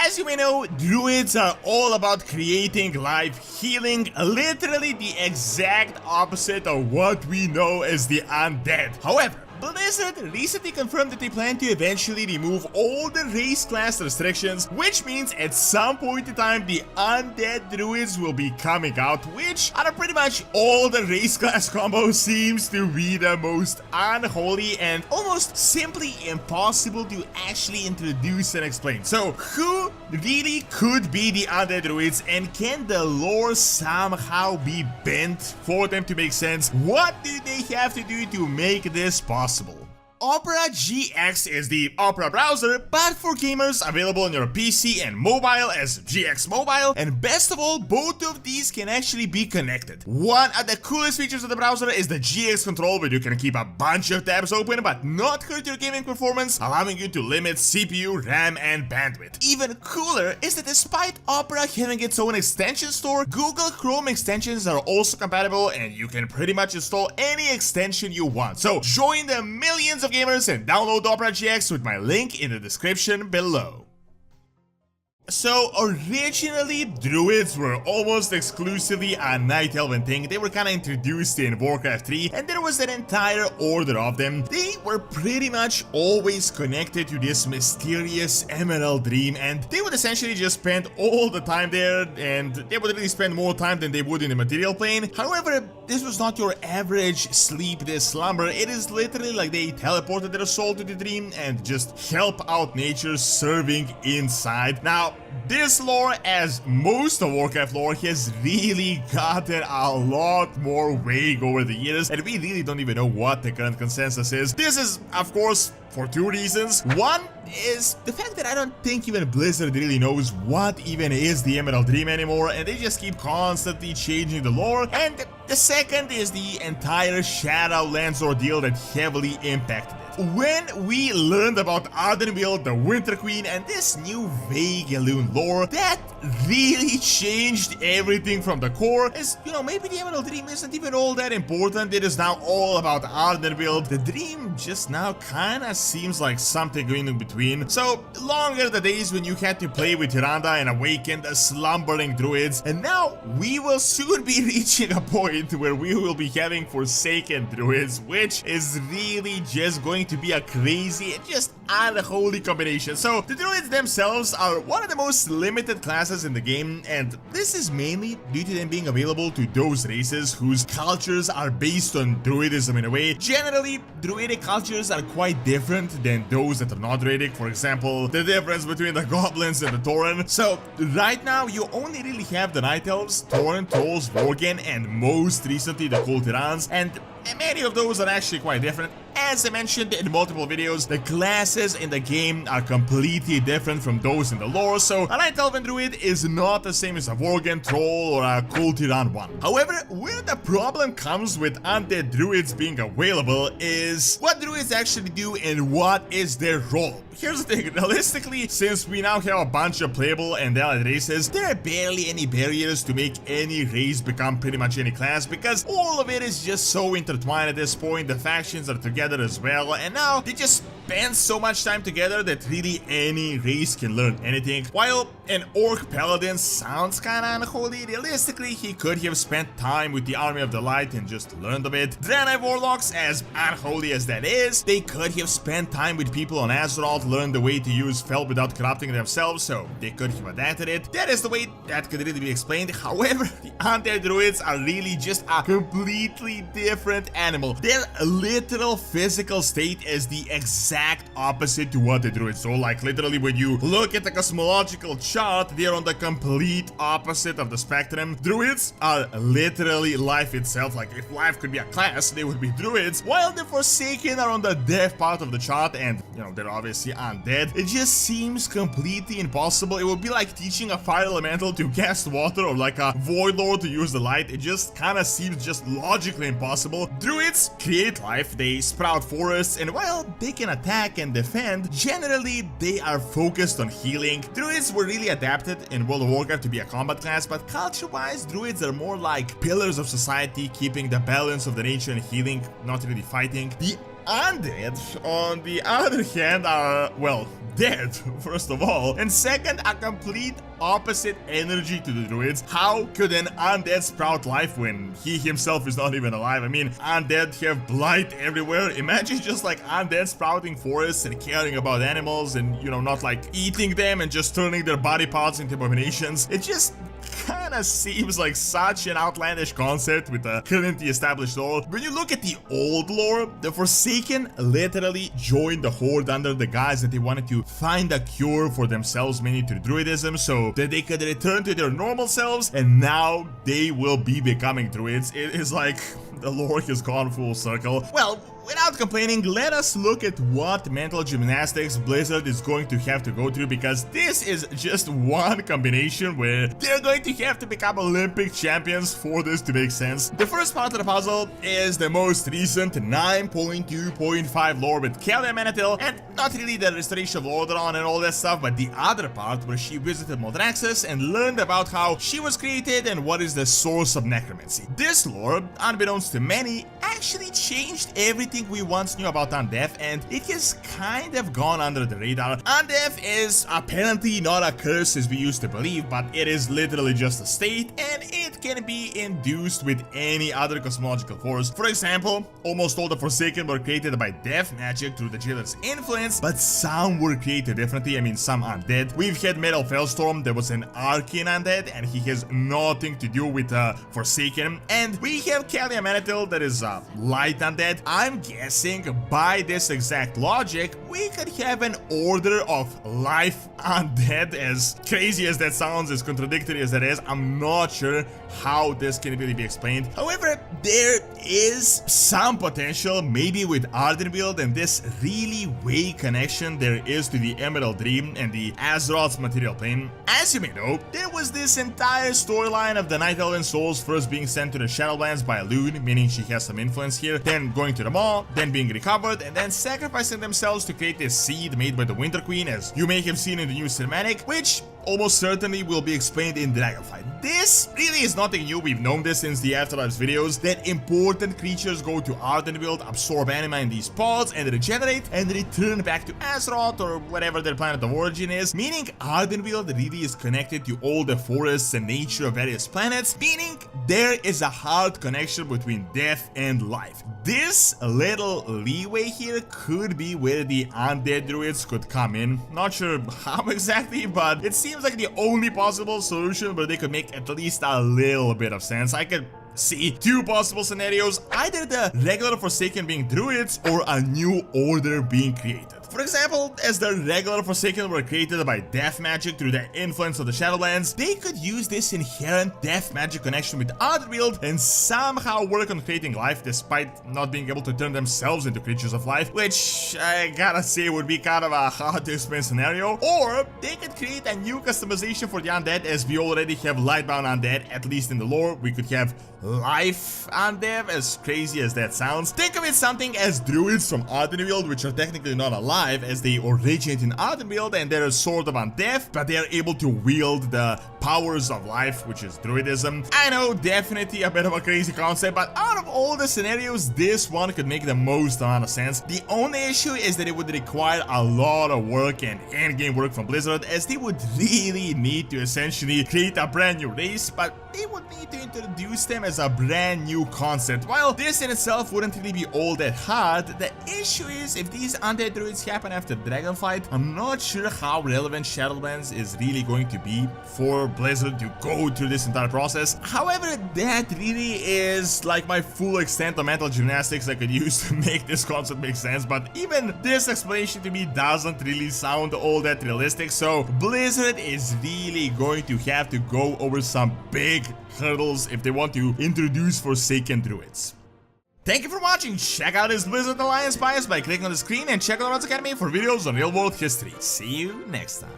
As you may know, druids are all about creating life, healing, literally the exact opposite of what we know as the undead. However, Blizzard recently confirmed that they plan to eventually remove all the race class restrictions, which means at some point in time the undead druids will be coming out, which out of pretty much all the race class combos seems to be the most unholy and almost simply impossible to actually introduce and explain. So who really could be the undead druids, and can the lore somehow be bent for them to make sense? What do they have to do to make this possible? Opera GX is the Opera browser, but for gamers available on your PC and mobile as GX Mobile, and best of all, both of these can actually be connected. One of the coolest features of the browser is the GX control, where you can keep a bunch of tabs open but not hurt your gaming performance, allowing you to limit CPU, RAM, and bandwidth. Even cooler is that despite Opera having its own extension store, Google Chrome extensions are also compatible, and you can pretty much install any extension you want. So join the millions of gamers and download Opera GX with my link in the description below. So originally, druids were almost exclusively a night elven thing. They were kind of introduced in Warcraft 3, and there was an entire order of them. They were pretty much always connected to this mysterious emerald dream, and they would essentially just spend all the time there, and they would really spend more time than they would in the material plane. However, this was not your average sleepless slumber. It is literally like they teleported their soul to the dream and just help out nature, serving inside. Now, this lore, as most of Warcraft lore, has really gotten a lot more vague over the years, and we really don't even know what the current consensus is. This is, of course, for two reasons. One is the fact that I don't think even Blizzard really knows what even is the Emerald Dream anymore, and they just keep constantly changing the lore. And the second is the entire Shadowlands ordeal that heavily impacted it. When we learned about Ardenweald, the Winter Queen, and this new vague Elune lore, that really changed everything from the core. As you know, maybe the Emerald Dream isn't even all that important. It is now all about Ardenweald. The dream just now kinda seems like something going in between. So longer the days when you had to play with Tyrande and awaken the slumbering druids, and now we will soon be reaching a point where we will be having Forsaken druids, which is really just going to be a crazy and just unholy combination. So the druids themselves are one of the most limited classes in the game, and this is mainly due to them being available to those races whose cultures are based on druidism in a way. Generally, druidic cultures are quite different than those that are not druidic. For example, the difference between the goblins and the Tauren. So right now you only really have the Night Elves, Tauren, Trolls, Worgen, and most recently the Cold Tyrants, and many of those are actually quite different. As I mentioned in multiple videos, the classes in the game are completely different from those in the lore, so a Night Elven Druid is not the same as a Worgen, Troll, or a Cold Tyrant one. However, where the problem comes with undead druids being available is what druids actually do and what is their role. Here's the thing, realistically, since we now have a bunch of playable and allied races, there are barely any barriers to make any race become pretty much any class, because all of it is just so intertwined at this point. The factions are together as well, and now they just spend so much time together that really any race can learn anything. While an Orc Paladin sounds kinda unholy, realistically he could have spent time with the Army of the Light and just learned a bit. Draenei Warlocks, as unholy as that is, they could have spent time with people on Azeroth, learned the way to use Fel without corrupting themselves, so they could have adapted it. That is the way that could really be explained. However, the undead druids are really just a completely different animal. Their literal physical state is the exact opposite to what the druids. So like literally when you look at the cosmological chart, they're on the complete opposite of the spectrum. Druids are literally life itself. Like if life could be a class, they would be druids, while the Forsaken are on the death part of the chart, and you know, they're obviously undead. It just seems completely impossible. It would be like teaching a fire elemental to cast water, or like a void lord to use the light. It just kind of seems just logically impossible. Druids create life, they sprout forests, and while they can attack and defend, generally they are focused on healing. Druids were really adapted in World of Warcraft to be a combat class, but culture-wise, druids are more like pillars of society, keeping the balance of the nature and healing, not really fighting. The undead, on the other hand, are, well, dead, first of all, and second, a complete opposite energy to the druids. How could an undead sprout life when he himself is not even alive? I mean, undead have blight everywhere. Imagine just like undead sprouting forests and caring about animals and, you know, not like eating them and just turning their body parts into abominations. It just kinda seems like such an outlandish concept with a currently established lore. When you look at the old lore, the Forsaken literally joined the Horde under the guise that they wanted to find a cure for themselves, meaning through druidism, so that they could return to their normal selves, and now they will be becoming druids. It is like the lore has gone full circle. Well, without complaining, let us look at what mental gymnastics Blizzard is going to have to go through, because this is just one combination where they're going to have to become Olympic champions for this to make sense. The first part of the puzzle is the most recent 9.2.5 lore with Kalia Manatil, and not really the restoration of Lordaeron and all that stuff, but the other part where she visited Moldraxxus and learned about how she was created and what is the source of necromancy. This lore, unbeknownst to many, actually changed everything we once knew about Undeath, and it has kind of gone under the radar. Undeath is apparently not a curse as we used to believe, but it is literally just a state, and it can be induced with any other cosmological force. For example, almost all the Forsaken were created by death magic through the Jailer's influence, but some were created differently. I mean, some undead. We've had Metal Fellstorm, there was an Arcane undead, and he has nothing to do with Forsaken. And we have Kalia Manatil, that is light undead. I'm guessing by this exact logic, we could have an order of life undead. As crazy as that sounds, as contradictory as that is, I'm not sure how this can really be explained. However, there is some potential, maybe with Ardenweald and this really vague connection there is to the Emerald Dream and the Azeroth's material plane. As you may know, there was this entire storyline of the Night Elven souls first being sent to the Shadowlands by Lune, meaning she has some influence here, then going to the Maw, then being recovered, and then sacrificing themselves to create this seed made by the Winter Queen, as you may have seen in the new cinematic, which almost certainly will be explained in Dragonflight. This really is nothing new, we've known this since the Afterlives videos, that important creatures go to Ardenweald, absorb anima in these pods, and regenerate, and return back to Azeroth or whatever their planet of origin is, meaning Ardenweald really is connected to all the forests and nature of various planets, meaning there is a hard connection between death and life. This little leeway here could be where the undead druids could come in. Not sure how exactly, but it seems like the only possible solution where they could make at least a little bit of sense. I could see two possible scenarios, either the regular Forsaken being druids or a new order being created. For example, as the regular Forsaken were created by death magic through the influence of the Shadowlands, they could use this inherent death magic connection with Ardenweald and somehow work on creating life despite not being able to turn themselves into creatures of life, which I gotta say would be kind of a hard to explain scenario. Or they could create a new customization for the undead, as we already have Lightbound undead, at least in the lore. We could have life undead, as crazy as that sounds. Think of it something as druids from Ardenweald, which are technically not alive, as they originate in Ardenweald and they're sort of undead, but they are able to wield the powers of life, which is druidism. I know, definitely a bit of a crazy concept, but out of all the scenarios, this one could make the most amount of sense. The only issue is that it would require a lot of work and endgame work from Blizzard, as they would really need to essentially create a brand new race, but they would need to introduce them as a brand new concept. While this in itself wouldn't really be all that hard, the issue is if these undead druids happen after Dragonflight, I'm not sure how relevant Shadowlands is really going to be for Blizzard to go through this entire process. However, that really is like my full extent of mental gymnastics I could use to make this concept make sense, but even this explanation to me doesn't really sound all that realistic, so Blizzard is really going to have to go over some big hurdles if they want to introduce Forsaken druids. Thank you for watching. Check out his Blizzard Alliance bias by clicking on the screen, and check out Rods Academy for videos on real world history. See you next time.